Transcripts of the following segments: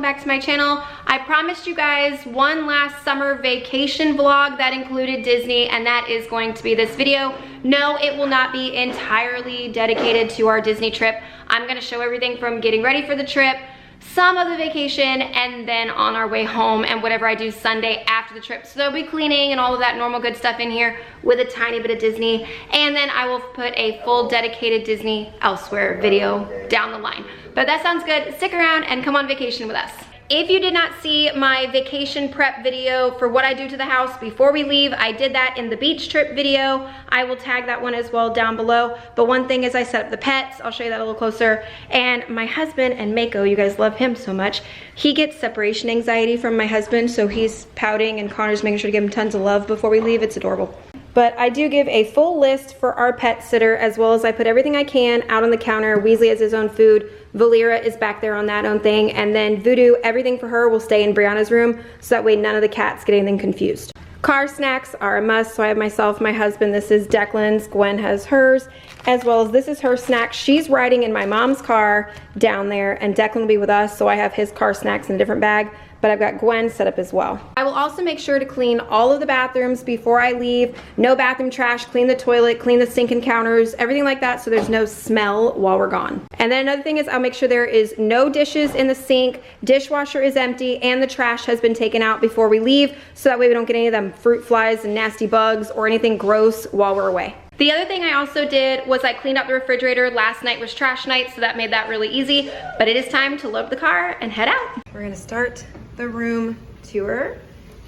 back to my channel. I promised you guys one last summer vacation vlog that included Disney, and that is going to be this video. No, it will not be entirely dedicated to our Disney trip. I'm gonna show everything from getting ready for the trip, some of the vacation, and then on our way home and whatever I do Sunday after the trip. So there'll be cleaning and all of that normal good stuff in here with a tiny bit of Disney, and then I will put a full dedicated Disney elsewhere video down the line. But that sounds good. Stick around and come on vacation with us. If you did not see my vacation prep video for what I do to the house before we leave, I did that in the beach trip video. I will tag that one as well down below. But one thing is I set up the pets. I'll show you that a little closer. And my husband, and Mako, you guys love him so much, he gets separation anxiety from my husband, so he's pouting and Connor's making sure to give him tons of love before we leave. It's adorable. But I do give a full list for our pet sitter, as well as I put everything I can out on the counter. Weasley has his own food. Valera is back there on that own thing. And then Voodoo, everything for her will stay in Brianna's room, so that way none of the cats get anything confused. Car snacks are a must, so I have myself, my husband, this is Declan's, Gwen has hers, as well as this is her snack. She's riding in my mom's car down there, and Declan will be with us, so I have his car snacks in a different bag. But I've got Gwen set up as well. I will also make sure to clean all of the bathrooms before I leave. No bathroom trash, clean the toilet, clean the sink and counters, everything like that, so there's no smell while we're gone. And then another thing is I'll make sure there is no dishes in the sink, dishwasher is empty, and the trash has been taken out before we leave, so that way we don't get any of them fruit flies and nasty bugs or anything gross while we're away. The other thing I also did was I cleaned out the refrigerator. Last night was trash night, so that made that really easy. But it is time to load the car and head out. We're gonna start the room tour.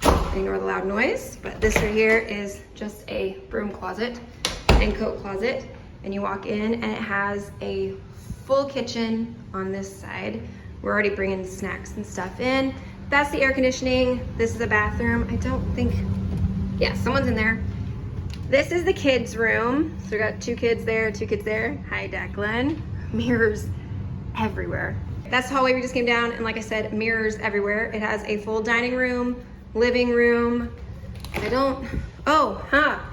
Ignore the loud noise, but this right here is just a broom closet and coat closet. And you walk in and it has a full kitchen on this side. We're already bringing snacks and stuff in. That's the air conditioning. This is a bathroom. I don't think, yeah, someone's in there. This is the kids' room. So we got two kids there, two kids there. Hi, Declan. Mirrors everywhere. That's the hallway we just came down, and like I said, mirrors everywhere. It has a full dining room, living room. And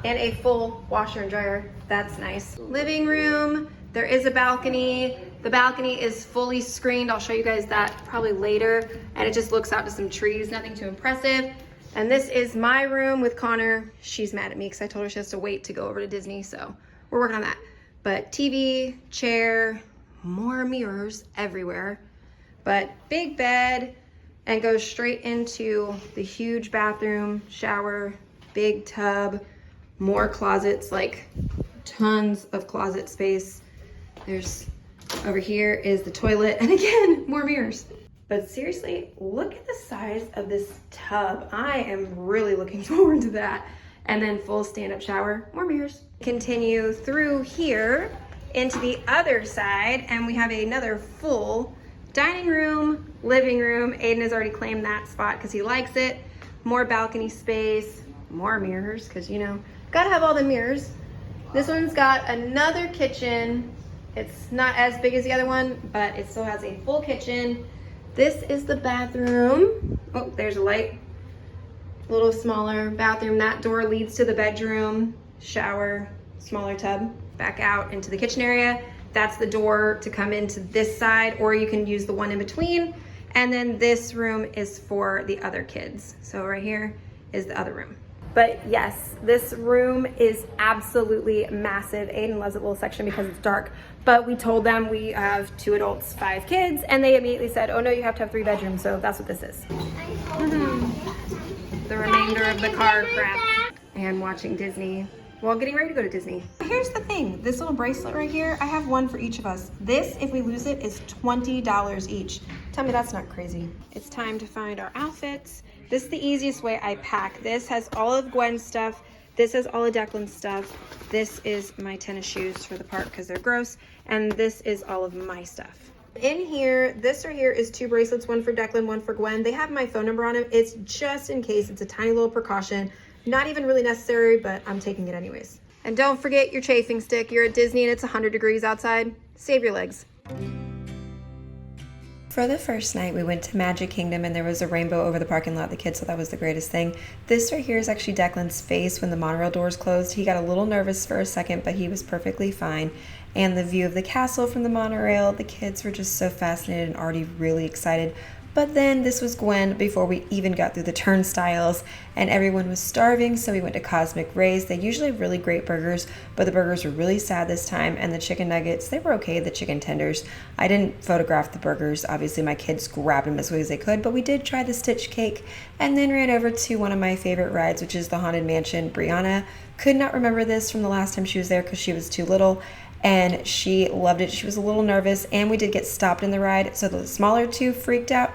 a full washer and dryer. That's nice. Living room, there is a balcony. The balcony is fully screened. I'll show you guys that probably later. And it just looks out to some trees, nothing too impressive. And this is my room with Connor. She's mad at me because I told her she has to wait to go over to Disney, so we're working on that. But TV, chair, more mirrors everywhere. But big bed, and goes straight into the huge bathroom, shower, big tub, more closets, like tons of closet space. There's, over here is the toilet, and again, more mirrors. But seriously, look at the size of this tub. I am really looking forward to that. And then full stand-up shower, more mirrors. Continue through here into the other side, and we have another full dining room, living room. Aiden has already claimed that spot because he likes it. More balcony space, more mirrors, because you know, gotta have all the mirrors. This one's got another kitchen. It's not as big as the other one, but it still has a full kitchen. This is the bathroom. Oh, there's a light. A little smaller bathroom. That door leads to the bedroom, shower, smaller tub. Back out into the kitchen area. That's the door to come into this side, or you can use the one in between. And then this room is for the other kids. So right here is the other room. But yes, this room is absolutely massive. Aiden loves that little section because it's dark. But we told them we have 2 adults, 5 kids, and they immediately said, oh no, you have to have 3 bedrooms, so that's what this is. The remainder of the car crap. And watching Disney while getting ready to go to Disney. Here's the thing, this little bracelet right here, I have one for each of us. This, if we lose it, is $20 each. Tell me that's not crazy. It's time to find our outfits. This is the easiest way I pack. This has all of Gwen's stuff. This has all of Declan's stuff. This is my tennis shoes for the park because they're gross. And this is all of my stuff. In here, this right here is 2 bracelets, one for Declan, one for Gwen. They have my phone number on them. It's just in case. It's a tiny little precaution. Not even really necessary, but I'm taking it anyways. And don't forget your chafing stick. You're at Disney and it's 100 degrees outside. Save your legs. For the first night, we went to Magic Kingdom and there was a rainbow over the parking lot. The kids thought that was the greatest thing. This right here is actually Declan's face when the monorail doors closed. He got a little nervous for a second, but he was perfectly fine. And the view of the castle from the monorail, the kids were just so fascinated and already really excited But then this was Gwen before we even got through the turnstiles, and everyone was starving, so we went to Cosmic Ray's. They usually have really great burgers, but the burgers were really sad this time, and the chicken nuggets, they were okay, the chicken tenders. I didn't photograph the burgers. Obviously, my kids grabbed them as quick as they could, but we did try the Stitch Cake, and then ran over to one of my favorite rides, which is the Haunted Mansion. Brianna could not remember this from the last time she was there because she was too little, and she loved it. She was a little nervous, and we did get stopped in the ride, so the smaller two freaked out.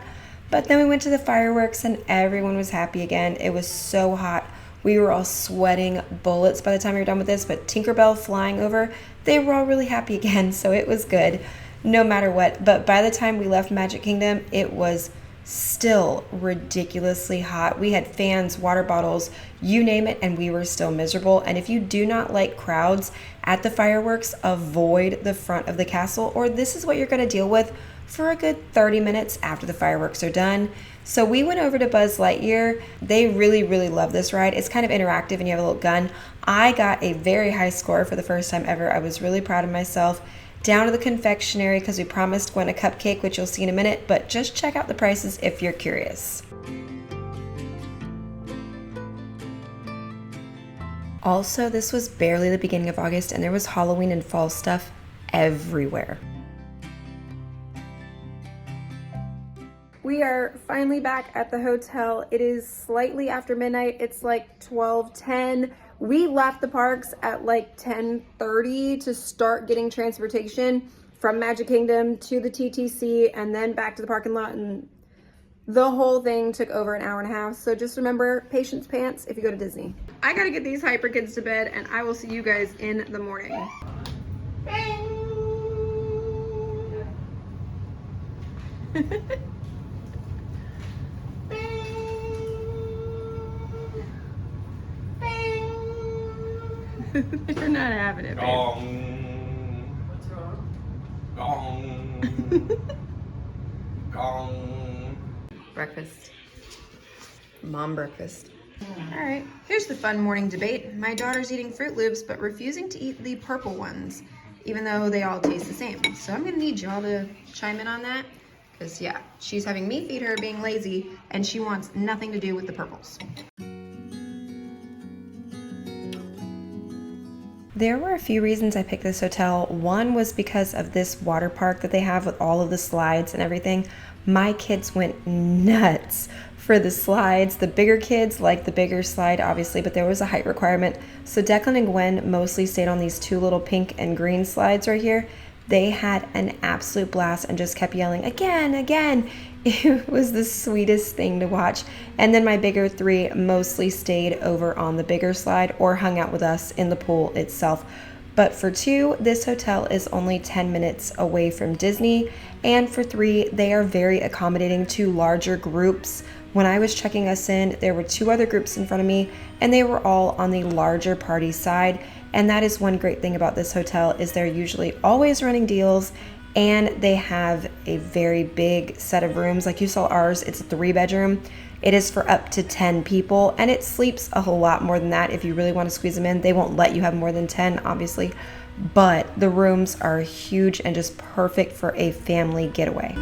But then we went to the fireworks and everyone was happy again. It was so hot. We were all sweating bullets by the time we were done with this, but Tinkerbell flying over, they were all really happy again, so it was good no matter what. But by the time we left Magic Kingdom, it was still ridiculously hot. We had fans, water bottles, you name it, and we were still miserable. And if you do not like crowds at the fireworks, avoid the front of the castle, or this is what you're going to deal with for a good 30 minutes after the fireworks are done. So we went over to Buzz Lightyear. They really love this ride. It's kind of interactive and you have a little gun. I got a very high score for the first time ever. I was really proud of myself. Down to the confectionery because we promised Gwen a cupcake, which you'll see in a minute, but just check out the prices if you're curious. Also, this was barely the beginning of August and there was Halloween and fall stuff everywhere. We are finally back at the hotel. It is slightly after midnight. It's like 12:10. We left the parks at like 10:30 to start getting transportation from Magic Kingdom to the TTC and then back to the parking lot, and the whole thing took over an hour and a half. So just remember, patience pants if you go to Disney. I gotta get these hyper kids to bed and I will see you guys in the morning. They're not having it, babe. What's wrong? Gong. Breakfast. Mom breakfast. All right, here's the fun morning debate. My daughter's eating Fruit Loops, but refusing to eat the purple ones, even though they all taste the same. So I'm gonna need y'all to chime in on that, because yeah, she's having me feed her being lazy, and she wants nothing to do with the purples. There were a few reasons I picked this hotel. One was because of this water park that they have with all of the slides and everything. My kids went nuts for the slides. The bigger kids liked the bigger slide, obviously, but there was a height requirement. So Declan and Gwen mostly stayed on these two little pink and green slides right here. They had an absolute blast and just kept yelling, again, again. It was the sweetest thing to watch. And then my bigger three mostly stayed over on the bigger slide or hung out with us in the pool itself. But for two, this hotel is only 10 minutes away from Disney. And for three, they are very accommodating to larger groups. When I was checking us in, there were two other groups in front of me, and they were all on the larger party side. And that is one great thing about this hotel, is they're usually always running deals, and they have a very big set of rooms. Like you saw ours, it's a 3-bedroom. It is for up to 10 people, and it sleeps a whole lot more than that if you really want to squeeze them in. They won't let you have more than 10, obviously, but the rooms are huge and just perfect for a family getaway.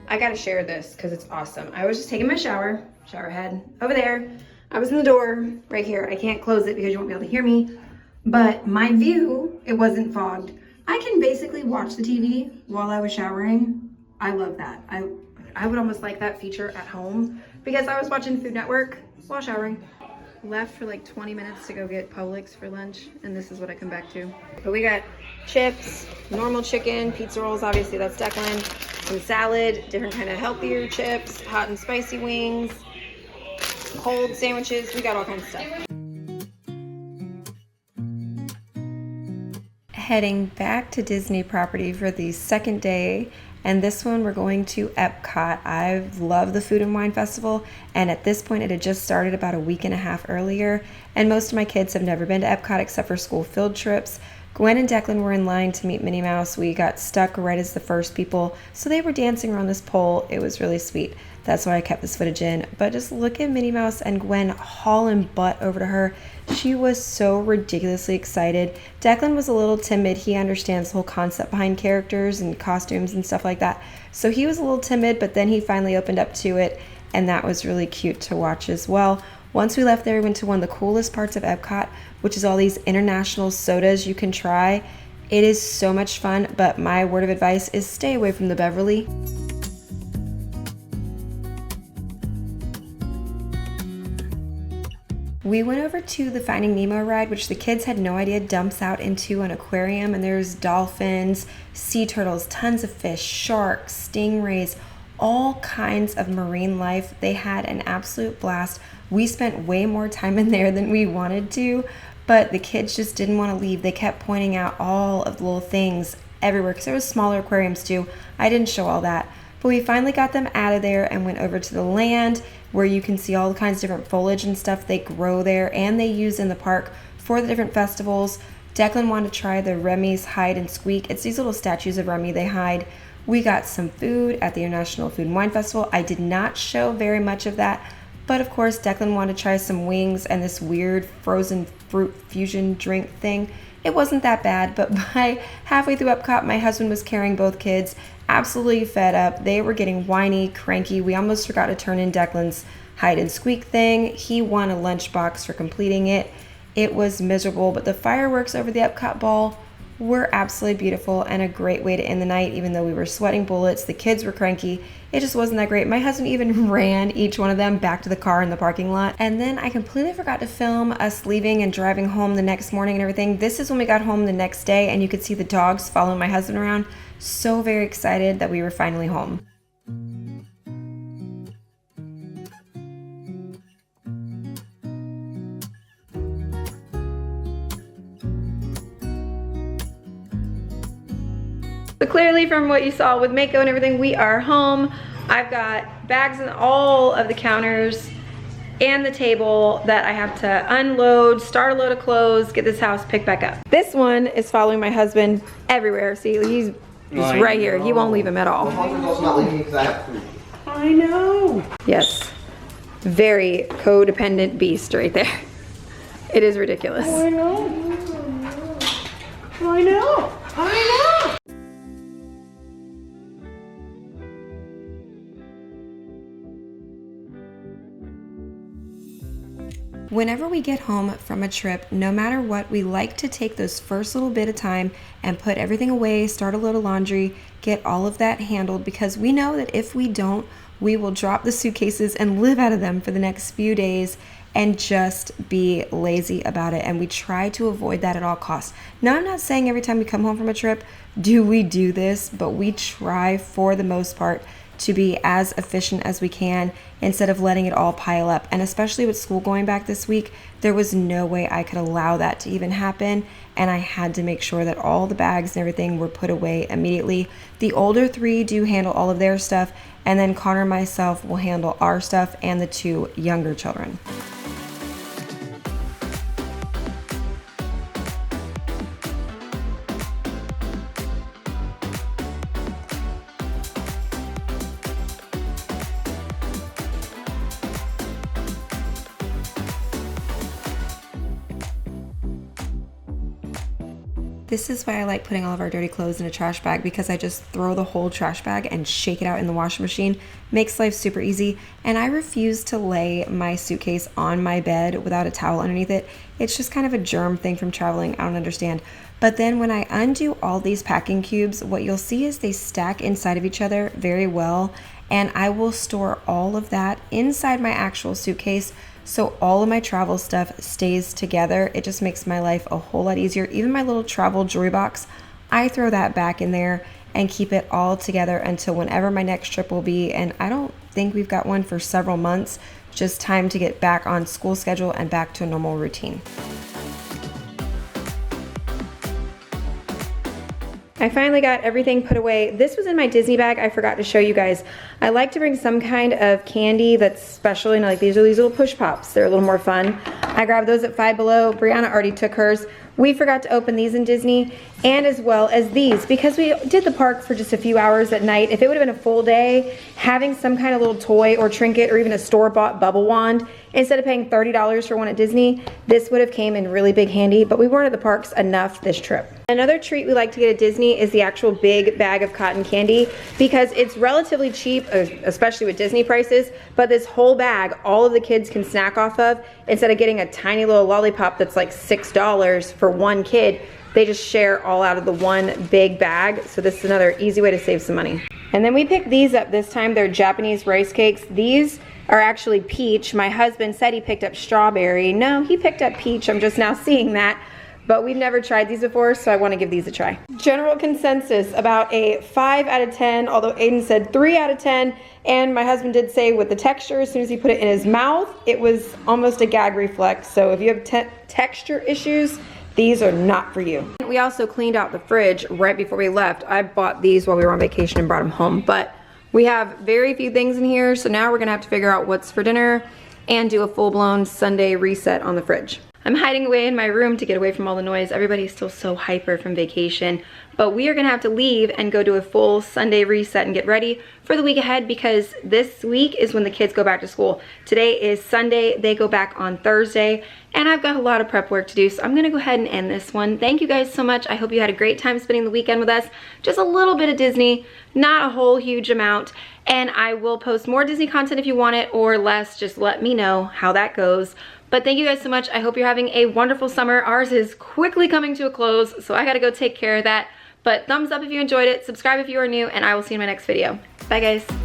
I gotta share this because it's awesome. I was just taking my shower head over there. I was in the door right here. I can't close it because you won't be able to hear me, but my view, it wasn't fogged. I can basically watch the TV while I was showering. I love that. I would almost like that feature at home because I was watching Food Network while showering. Left for like 20 minutes to go get Publix for lunch, and this is what I come back to. But we got chips, normal chicken, pizza rolls, obviously that's Declan, some salad, different kind of healthier chips, hot and spicy wings, cold sandwiches, we got all kinds of stuff. Heading back to Disney property for the second day, And this one, we're going to Epcot. I love the Food and Wine Festival, and at this point it had just started about a week and a half earlier, and most of my kids have never been to Epcot except for school field trips. Gwen and Declan were in line to meet Minnie Mouse. We got stuck right as the first people, so they were dancing around this pole. It was really sweet. That's why I kept this footage in. But just look at Minnie Mouse and Gwen hauling butt over to her. She was so ridiculously excited. Declan was a little timid. He understands the whole concept behind characters and costumes and stuff like that. So he was a little timid, but then he finally opened up to it, and that was really cute to watch as well. Once we left there, we went to one of the coolest parts of Epcot, which is all these international sodas you can try. It is so much fun, but my word of advice is stay away from the Beverly. We went over to the Finding Nemo ride, which the kids had no idea dumps out into an aquarium, and there's dolphins, sea turtles, tons of fish, sharks, stingrays, all kinds of marine life. They had an absolute blast. We spent way more time in there than we wanted to, but the kids just didn't want to leave. They kept pointing out all of the little things everywhere because there was smaller aquariums too. I didn't show all that, but we finally got them out of there and went over to the land where you can see all the kinds of different foliage and stuff they grow there and they use in the park for the different festivals. Declan wanted to try the Remy's hide and squeak. It's these little statues of Remy they hide. We got some food at the International Food and Wine Festival. I did not show very much of that, but of course Declan wanted to try some wings and this weird frozen fruit fusion drink thing. It wasn't that bad, but by halfway through Epcot, my husband was carrying both kids, absolutely fed up. They were getting whiny, cranky. We almost forgot to turn in Declan's hide and squeak thing. He won a lunchbox for completing it. It was miserable, but the fireworks over the Epcot ball were absolutely beautiful and a great way to end the night, even though we were sweating bullets. The kids were cranky. It just wasn't that great. My husband even ran each one of them back to the car in the parking lot. And then I completely forgot to film us leaving and driving home the next morning and everything. This is when we got home the next day, and you could see the dogs following my husband around. So very excited that we were finally home. So clearly from what you saw with Mako and everything, we are home. I've got bags on all of the counters and the table that I have to unload, start a load of clothes, get this house picked back up. This one is following my husband everywhere. See, he's right here. He won't leave him at all. I know. Yes, very codependent beast right there. It is ridiculous. I know. I know. I know. Whenever we get home from a trip, no matter what, we like to take those first little bit of time and put everything away, start a load of laundry, get all of that handled, because we know that if we don't, we will drop the suitcases and live out of them for the next few days and just be lazy about it. And we try to avoid that at all costs. Now, I'm not saying every time we come home from a trip do we do this, but we try for the most part to be as efficient as we can instead of letting it all pile up. And especially with school going back this week, there was no way I could allow that to even happen, and I had to make sure that all the bags and everything were put away immediately. The older three do handle all of their stuff, and then Connor and myself will handle our stuff and the two younger children. This is why I like putting all of our dirty clothes in a trash bag, because I just throw the whole trash bag and shake it out in the washing machine. Makes life super easy. And I refuse to lay my suitcase on my bed without a towel underneath it. It's just kind of a germ thing from traveling. I don't understand. But then when I undo all these packing cubes, what you'll see is they stack inside of each other very well. And I will store all of that inside my actual suitcase, so all of my travel stuff stays together. It just makes my life a whole lot easier. Even my little travel jewelry box, I throw that back in there and keep it all together until whenever my next trip will be. And I don't think we've got one for several months. Just time to get back on school schedule and back to a normal routine. I finally got everything put away. This was in my Disney bag. I forgot to show you guys. I like to bring some kind of candy that's special. You know, like these are these little push pops. They're a little more fun. I grabbed those at Five Below. Brianna already took hers. We forgot to open these in Disney, and as well as these, because we did the park for just a few hours at night. If it would have been a full day, having some kind of little toy or trinket or even a store-bought bubble wand, instead of paying $30 for one at Disney, this would have came in really big handy, but we weren't at the parks enough this trip. Another treat we like to get at Disney is the actual big bag of cotton candy, because it's relatively cheap, especially with Disney prices, but this whole bag, all of the kids can snack off of, instead of getting a tiny little lollipop that's like $6 for one kid. They just share all out of the one big bag, so this is another easy way to save some money. And then we picked these up this time. They're Japanese rice cakes. These are actually peach. My husband said he picked up strawberry. No, he picked up peach. I'm just now seeing that. But we've never tried these before, so I want to give these a try. General consensus about a 5 out of 10, although Aiden said 3 out of 10, and my husband did say with the texture, as soon as he put it in his mouth, it was almost a gag reflex. So if you have texture issues, these are not for you. We also cleaned out the fridge right before we left. I bought these while we were on vacation and brought them home, but we have very few things in here, so now we're gonna have to figure out what's for dinner and do a full-blown Sunday reset on the fridge. I'm hiding away in my room to get away from all the noise. Everybody's still so hyper from vacation, but we are gonna have to leave and go do a full Sunday reset and get ready for the week ahead, because this week is when the kids go back to school. Today is Sunday, they go back on Thursday, and I've got a lot of prep work to do, so I'm gonna go ahead and end this one. Thank you guys so much. I hope you had a great time spending the weekend with us. Just a little bit of Disney, not a whole huge amount, and I will post more Disney content if you want it, or less. Just let me know how that goes. But thank you guys so much. I hope you're having a wonderful summer. Ours is quickly coming to a close, so I gotta go take care of that. But thumbs up if you enjoyed it, subscribe if you are new, and I will see you in my next video. Bye guys.